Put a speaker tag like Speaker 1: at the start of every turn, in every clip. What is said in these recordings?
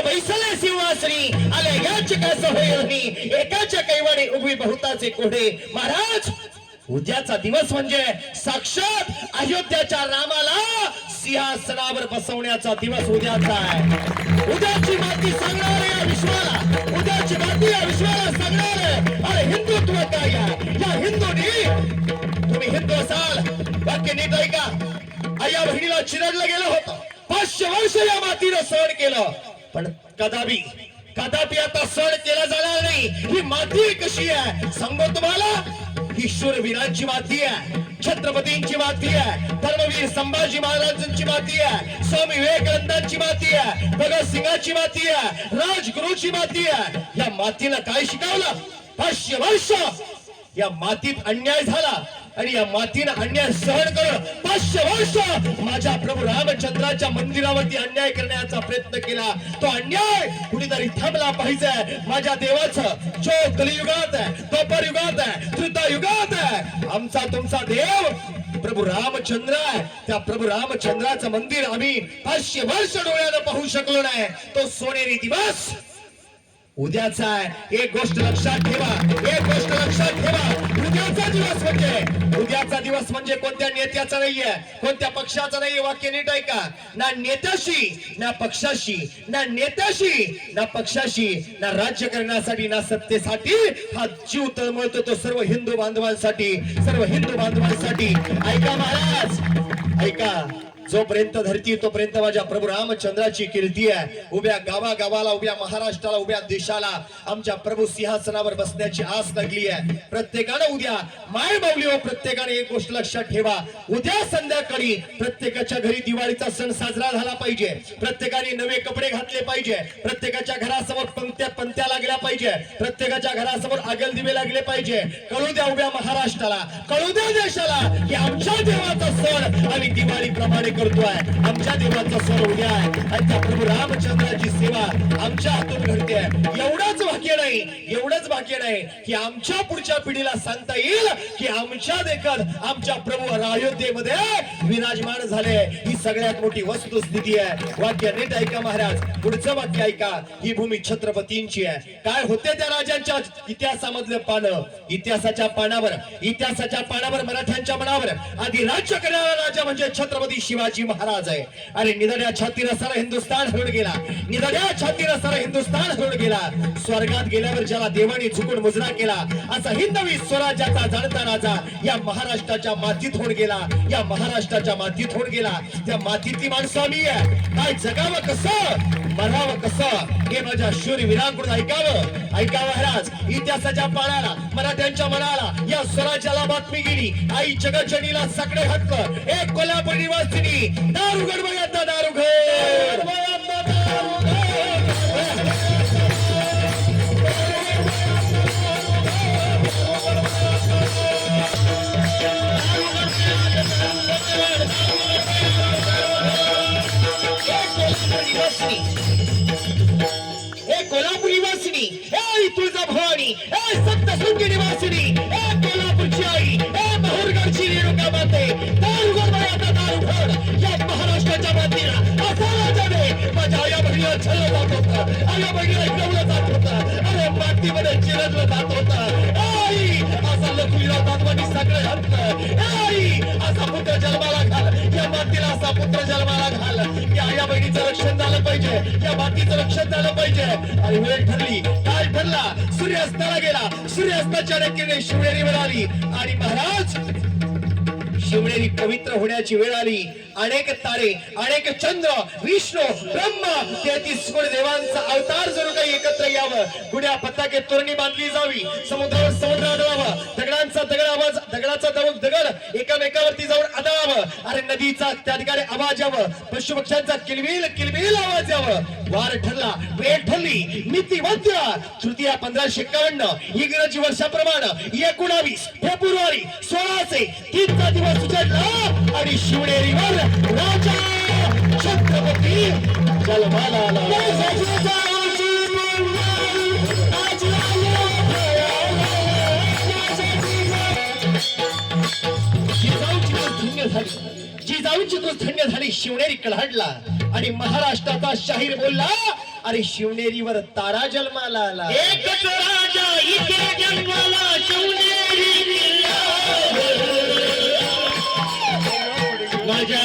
Speaker 1: बैसले सिंहासनी आले याच कसं होईल एकाच्या कैवाडे उभी बहुताचे कोढे. महाराज उद्याचा दिवस म्हणजे साक्षात अयोध्याच्या रामाला सिंहासनावर बसवण्याचा दिवस उद्याचा आहे. उद्याची माती सांगणार या विश्वाला, उद्याची माती या विश्वाला सांगणार आहे अरे हिंदुत्व काय आहे. या हिंदूंनी, तुम्ही हिंदू असाल वाक्य नीट ऐका. आया बहिणीला चिरडलं गेलं होतं, 500 वर्ष या मातीनं सहन केलं, पण कदापि आता सहन केला जाणार नाही. ही माती कशी आहे सांगतो तुम्हाला. ही शूरवीरांची माती आहे, छत्रपतींची माती आहे, धर्मवीर संभाजी महाराजांची माती आहे, स्वामी विवेकानंदांची माती आहे, भगतसिंगाची माती आहे, राजगुरूची माती आहे. या मातीला काय शिकवलं? 500 वर्ष या मातीत अन्याय झाला आणि या मातीनं अन्याय सहन करून 500 वर्ष माझ्या प्रभू रामचंद्राच्या मंदिरावरती अन्याय करण्याचा प्रयत्न केला. तो अन्याय कुणीतरी थांबला पाहिजे. माझ्या देवाचं जो कलियुगात आहे, द्वापरयुगात आहे, त्रेतायुगात आहे, आमचा तुमचा देव प्रभू रामचंद्र आहे. त्या प्रभू रामचंद्राचं मंदिर आम्ही 500 वर्ष डोळ्यानं पाहू शकलो नाही. तो सोनेरी दिवस उद्याचा आहे. एक गोष्ट लक्षात ठेवा, एक गोष्ट लक्षात ठेवा. उद्याचा दिवस म्हणजे कोणत्या नेत्याचा नाहीये, कोणत्या पक्षाचा नाहीये. वाक्य नीट ऐका. ना नेत्याशी, ना पक्षाशी, ना नेत्याशी, ना पक्षाशी, ना राज्य करण्यासाठी, ना सत्तेसाठी हा जीव तळमळतो. तो सर्व हिंदू बांधवांसाठी, सर्व हिंदू बांधवांसाठी. ऐका महाराज, ऐका. जोपर्यंत धरती तोपर्यंत माझ्या प्रभू रामचंद्राची कीर्ती आहे. उभ्या गावागावाला, उभ्या महाराष्ट्राला, उभ्या देशाला आमच्या प्रभू सिंहासनावर बसण्याची आस लागली आहे. प्रत्येकानं उद्या माय माऊली हो, प्रत्येकाने एक गोष्ट लक्षात ठेवा. उद्या संध्याकाळी प्रत्येकाच्या घरी दिवाळीचा सण साजरा झाला पाहिजे. प्रत्येकाने नवे कपडे घातले पाहिजे. प्रत्येकाच्या घरासमोर पंक्त्या लागल्या पाहिजे. प्रत्येकाच्या घरासमोर आगल दिवे लागले पाहिजे. कळू द्या उभ्या महाराष्ट्राला, कळू द्या देशाला की आमच्या देवाचा सण आम्ही दिवाळी प्रमाणे करतोय. आमच्या देवाचा सण उद्या आहे आणि त्या प्रभू रामचंद्राची सेवा आमच्या हातून घडते. एवढंच भाग्य नाही, एवढंच भाग्य नाही की आमच्या पुढच्या पिढीला सांगता येईल की आमच्या देखत आमच्या प्रभू अयोध्येमध्ये विराजमान झाले. ही सगळ्यात मोठी वस्तुस्थिती आहे. वाक्य नीट ऐका महाराज. पुढचं वाक्य ऐका. ही भूमी छत्रपतींची आहे. काय होते त्या राजांच्या इतिहासामधलं पानं? इतिहासाच्या पानावर मराठ्यांच्या मनावर आधी राज्य करणारा राजा म्हणजे छत्रपती शिवाजी महाराज आहे. अरे निधड्या छातीनं सारा हिंदुस्थान हरवून गेला, निधड्या छातीनं सारा हिंदुस्थान हरवून गेला. स्वर्गात गेल्यावर ज्याला देवाने झुकून मुजरा केला असा हिंदवी स्वराज्याचा जाणता राजा या महाराष्ट्राच्या मातीत होऊन गेला, या महाराष्ट्राच्या मातीत होऊन गेला. त्या मातीतली माणसं आम्ही आहे. काय जगावं कसं, मरावं कसं हे माझ्या शूरवीरांकडून ऐकावं. ऐका महाराज. इतिहासाच्या पानाला, मराठ्यांच्या मनाला या स्वराज्याला बातमी गेली. आई जगज्जनीला सगळे हक्क. एक कोल्हापूर निवासिनी दारुगड बघा, दारुगड कोल्हापूर निवासिनी, तुळजा भवानी, सप्तशृंगी निवासिनी, कोल्हापूरची आई, माहूरगडची रेणुका माते, दारुगड बघा, दारुगड या महाराष्ट्राच्या मातीला असा राजाने माझ्या आया बहिणीला छळलं जात होतं, आया बहिणीला हिरवलं जात होतं, अरे मातीमध्ये चिरडलं जात होतं. आई असा लखवीला दातवानी सगळे हक्क. आई असा पुत्र जन्माला घाल, या मातीला असा पुत्र जन्माला घाल. या आया बहिणीचं रक्षण झालं पाहिजे, या मातीचं रक्षण झालं पाहिजे. आणि वेळ ठरली. काय ठरला? सूर्यास्ताला गेला. सूर्यास्ताच्या किरणे शिवनेरीवर आली आणि महाराज शिवनेरी पवित्र होण्याची वेळ आली. अनेक तारे, अनेक चंद्र, विष्णू, ब्रह्मा, 33 कोटी देवांचा अवतार जणू काही एकत्र यावं. गुड्या पताके तोरणी बांधली जावी. समुद्रावर समुद्र आदळावं. दगडांचा दगड आवाज, दगडाचा दगड एकामेकावरती जाऊन आदळावं. अरे नदीचा त्या ठिकाणी आवाज यावं. पशुपक्ष्यांचा किलबिल किलबिल आवाज यावं. वार ठरला, वेळ ठरली. मिती मध्य तृतीया 1551 इंग्रजी वर्षाप्रमाणे 19 फेब्रुवारी 1603 चा दिवस उजाडला आणि शिवनेरीवर राजा छत्रपती जन्माला आला. जिजाऊची धन्य झाली, जिजाऊची धन्य झाली. शिवनेरी कळहडला. आणि महाराष्ट्राचा शाहीर बोलला, अरे शिवनेरीवर तारा जन्माला आला.
Speaker 2: एकच राजा इथे जन्माला शिवनेरी माझ्या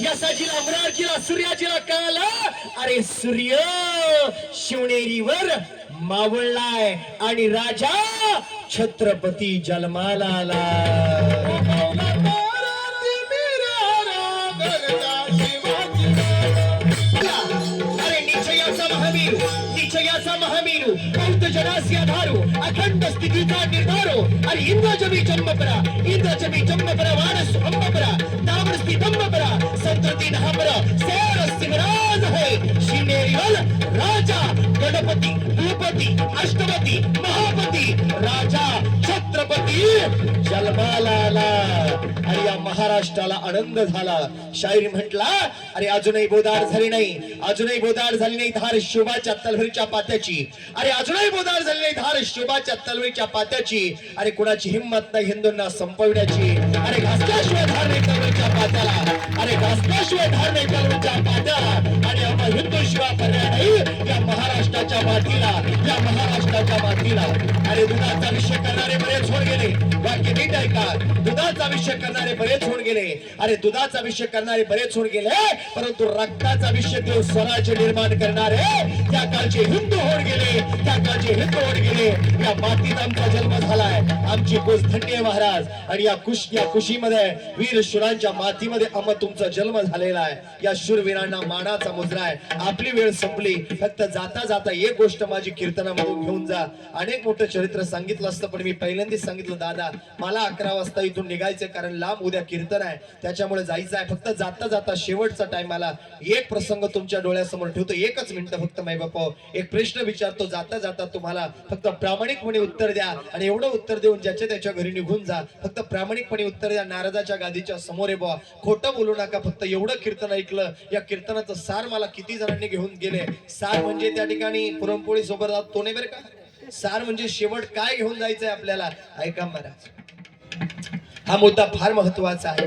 Speaker 1: यसाजीला अमराजीला सूर्याजीला कळालं, अरे सूर्य शिवनेरीवर मावळलाय आणि राजा छत्रपती जन्माला आला. अरे निश्चयाचा महावीर, निश्चयाचा महावीरू, बौद्ध जनासी आधारू, अखंड स्थितीचा निर्धारो. अरे इंद्रजमी जन्मपरा, इंद्रजमी जन्मपरा, वारस अंबपरा, ताम्र स्थितंबपरा, संततीन हमरा, सेर शिवराज है शिवनेरीवर राजा गणपती, भूपती, अष्टपती, महापती, राजा छत्रपती जन्माला आला. आणि या महाराष्ट्राला आनंद झाला. शाहीर म्हटला, अरे अजूनही बोदार झाली नाही, अजूनही बोदार झाली नाही धार शोभाच्या तलवारीच्या पात्याची. अरे अजूनही बोदार झाली नाही धार शोभाच्या तलवारीच्या पात्याची. अरे कुणाची हिंमत नाही हिंदूंना संपविण्याची. अरे घासल्याशिवाय धार नाही तलवारीच्या पात्याला, अरे घासल्याशिवाय धार नाही तलवारीच्या पात्याला. आणि आपण हिंदू शिवाय पर्याय नाही या महाराष्ट्राच्या मातीला, या महाराष्ट्राच्या मातीला. अरे दुधाचा विषय करणारे बरेच होऊन गेले, वाक्य नीट ऐका. दुधाचा विषय करणारे बरेच होऊन गेले, अरे दुधाचा विषय करणारे बरेच होऊन गेले, परंतु रक्ताचा विषय देव स्वराज्य निर्माण करणारे त्या काळचे हिंदू होऊन गेले, त्या काळचे हिंदू होऊन गेले. या मातीत आमचा जन्म झालाय, आमची कुश धन्य आहे महाराज. आणि या कुशीमध्ये वीर शूरांच्या मातीमध्ये तुमचा जन्म झालेला आहे. या शूरवीरांना मानाचा मुजरा आहे. आपली वेळ संपली, फक्त जाता जाता एक गोष्ट माझी कीर्तनामधून घेऊन जा. अनेक मोठं चरित्र सांगितलं असतं, पण मी पहिल्यांदाच सांगितलं, दादा मला 11 वाजता इथून निघायचं, कारण लांब उद्या कीर्तन आहे, त्याच्यामुळे जायचं आहे. फक्त जाता जाता शेवटचा टाइम आला, एक प्रसंग तुमच्या डोळ्यासमोर ठेवतो, 1च मिनिटं फक्त. माय बापा एक प्रश्न विचारतो, जाता जाता तुम्हाला फक्त प्रामाणिकपणे उत्तर द्या, आणि एवढं उत्तर देऊन ज्याच्या त्याच्या घरी निघून जा. फक्त प्रामाणिकपणे उत्तर द्या. नारदाच्या गादीच्या समोर आहे बुवा, खोटं बोलू नका. फक्त एवढं कीर्तन ऐकलं, या कीर्तनाचं सार मला किती जणांनी घेऊन गेले. सार म्हणजे त्या ठिकाणी पुरणपोळी सोबत तो नाही बरं का. सार म्हणजे शेवट काय घेऊन जायचंय आपल्याला. ऐका महाराज, हा मुद्दा फार महत्वाचा आहे.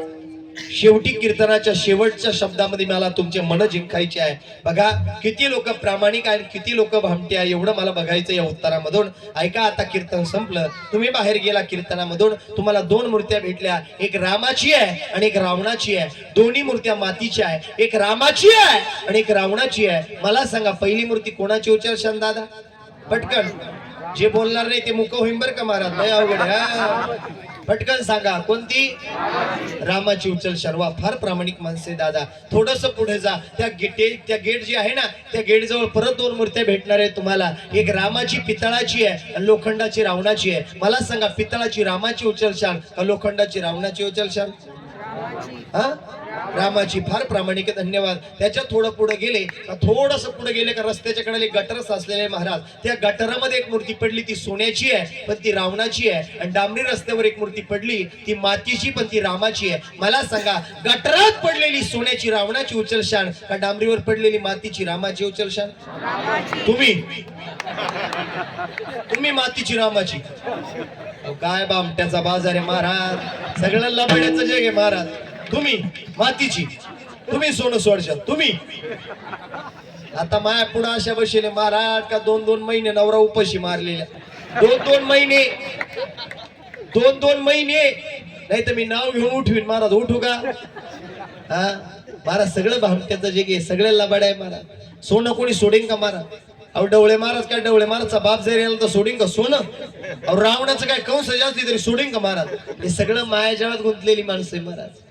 Speaker 1: शेवटी कीर्तनाच्या शेवटच्या शब्दामध्ये मला तुमचे मन जिंकायचे आहे. बघा किती लोक प्रामाणिक आहेत, किती लोक भामटे आहे, एवढं मला बघायचं या उत्तरामधून. ऐका, आता कीर्तन संपलं, तुम्ही बाहेर गेला कीर्तनामधून, तुम्हाला 2 मूर्त्या भेटल्या, एक रामाची आहे आणि एक रावणाची आहे. दोन्ही मूर्त्या मातीच्या आहे, एक रामाची आहे आणि एक रावणाची आहे. मला सांगा पहिली मूर्ती कोणाची उच्चारशान दादा? पटकन, जे बोलणार नाही ते मुक होईन बरं का महाराज, लय अवघड आहे. पटकन सांगा कोणती? रामाची उचल शर्वा. फार प्रामाणिक माणसे दादा. थोडस पुढे जा, त्या गेट जी आहे ना, त्या गेट जवळ परत 2 मूर्त्या भेटणार आहे तुम्हाला. एक रामाची पितळाची आहे आणि लोखंडाची रावणाची आहे. मला सांगा पितळाची रामाची उचलशान का लोखंडाची रावणाची उचलशान? हा, रामाची. फार प्रामाणिक, धन्यवाद. त्याच्या थोडं पुढे गेले, थोडस पुढे गेले का रस्त्याच्या कडेला गटर साचलेले महाराज. त्या गटारामध्ये एक मूर्ती पडली, ती सोन्याची आहे पण ती रावणाची आहे. आणि डांबरी रस्त्यावर एक मूर्ती पडली, ती मातीची पण ती रामाची आहे. मला सांगा गटारात पडलेली सोन्याची रावणाची उचलशान का डांबरीवर पडलेली मातीची रामाची उचलशान? तुम्ही मातीची रामाची. काय बामट्याचा बाजार आहे महाराज, सगळं लबाड्याचं जग आहे महाराज. तुम्ही मातीची, तुम्ही सोनं सोडशाल. तुम्ही आता माया पुढे अशा बसले महाराज का 2-2 महिने नवरा उपाशी मारलेल्या. 2-2 महिने, 2-2 महिने. नाही तर मी नाव घेऊन उठवीन महाराज. उठू का? हा महाराज, सगळं भामट्याचं जग आहे, सगळं लबाड आहे महाराज. सोनं कोणी सोडेन का महाराज? अहो डवळे महाराज काय, डवळे महाराजचा बाप जरी आला तर सोडेन का सोनं? अहो रावणाचं काय कंस असली तरी सोडेन का महाराज? हे सगळं मायाजाळात गुंतलेली माणसं आहे महाराज.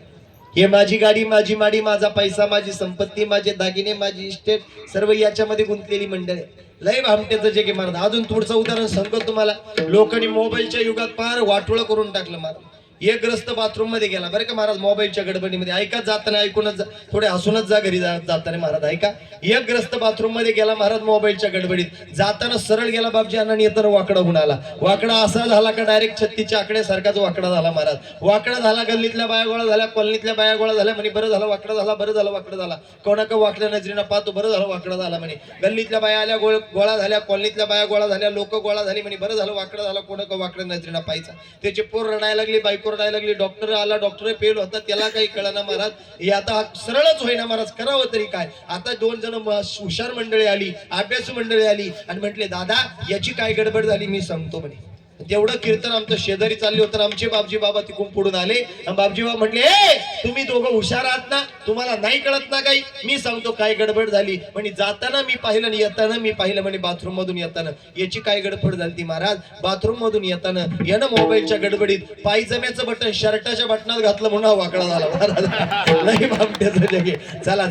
Speaker 1: हे माझी गाडी, माझी माडी, माझा पैसा, माझी संपत्ती, माझे दागिने, माझी इस्टेट, सर्व याच्यामध्ये गुंतलेली मंडळ आहे. लय भामट्याचं जे की महाराज. अजून पुढचं उदाहरण सांगतो तुम्हाला. लोकांनी मोबाईलच्या युगात फार वाटोळं करून टाकलं महाराज. एक ग्रस्त बाथरूम मध्ये गेला बरं का महाराज, मोबाईलच्या गडबडीमध्ये. ऐका जाताना ऐकूनच जा, थोडे हसूनच जा घरी जाताना महाराज. ऐका, एक ग्रस्त बाथरूम मध्ये गेला महाराज मोबाईलच्या गडबडीत. जाताना सरळ गेला बापजी आणि येताना वाकडा होऊन आला. वाकडा असा झाला का डायरेक्ट छत्तीच्या आकड्यासारखाच वाकडा झाला महाराज. वाकडा झाला, गल्लीतल्या बाया गोळा झाल्या, कॉलनीतल्या बाया गोळा झाल्या. म्हणे बरं झालं वाकडा झाला, बरं झालं वाकडा झाला. कोणाक वाकड्या नजरेनं पाहतो, बरं झालं वाकडा झाला म्हणे. गल्लीतल्या बाया आल्या गोळा झाल्या, कॉलनीतल्या बाया गोळा झाल्या, लोक गोळा झाली. म्हणे बरं झालं वाकडा झाला, कोणाक वाकड्या नजरेनं पाहायचा. त्याची पोर रडायला लागली, बायको रडायला लागली. डॉक्टर आला, डॉक्टर फेल होता, त्याला काही कळना महाराज. हे आता सरळच होईना महाराज, करावं तरी काय? आता 2 जण हुशार मंडळी आली, अभ्यासू मंडळी आली आणि म्हटले दादा याची काय गडबड झाली मी सांगतो म्हणे. तेवढं कीर्तन आमचं शेजारी चालले होतं. आमचे बापजी बाबा तिकडून पुढून आले आणि बापजी बाबा म्हटले ए तुम्ही दोघं हुशार आहात ना, तुम्हाला नाही कळत ना काही? मी सांगतो काय गडबड झाली. म्हणे जाताना मी पाहिलं आणि येताना मी पाहिलं. म्हणे बाथरूम मधून येताना. याची काय गडबड झाली ती महाराज? बाथरूम मधून येताना यानं मोबाईलच्या गडबडीत पायजम्याचं बटन शर्टाच्या बटनात घातलं म्हणून हा वाकडा झाला महाराज. नाही बापट्याचं जगे. चला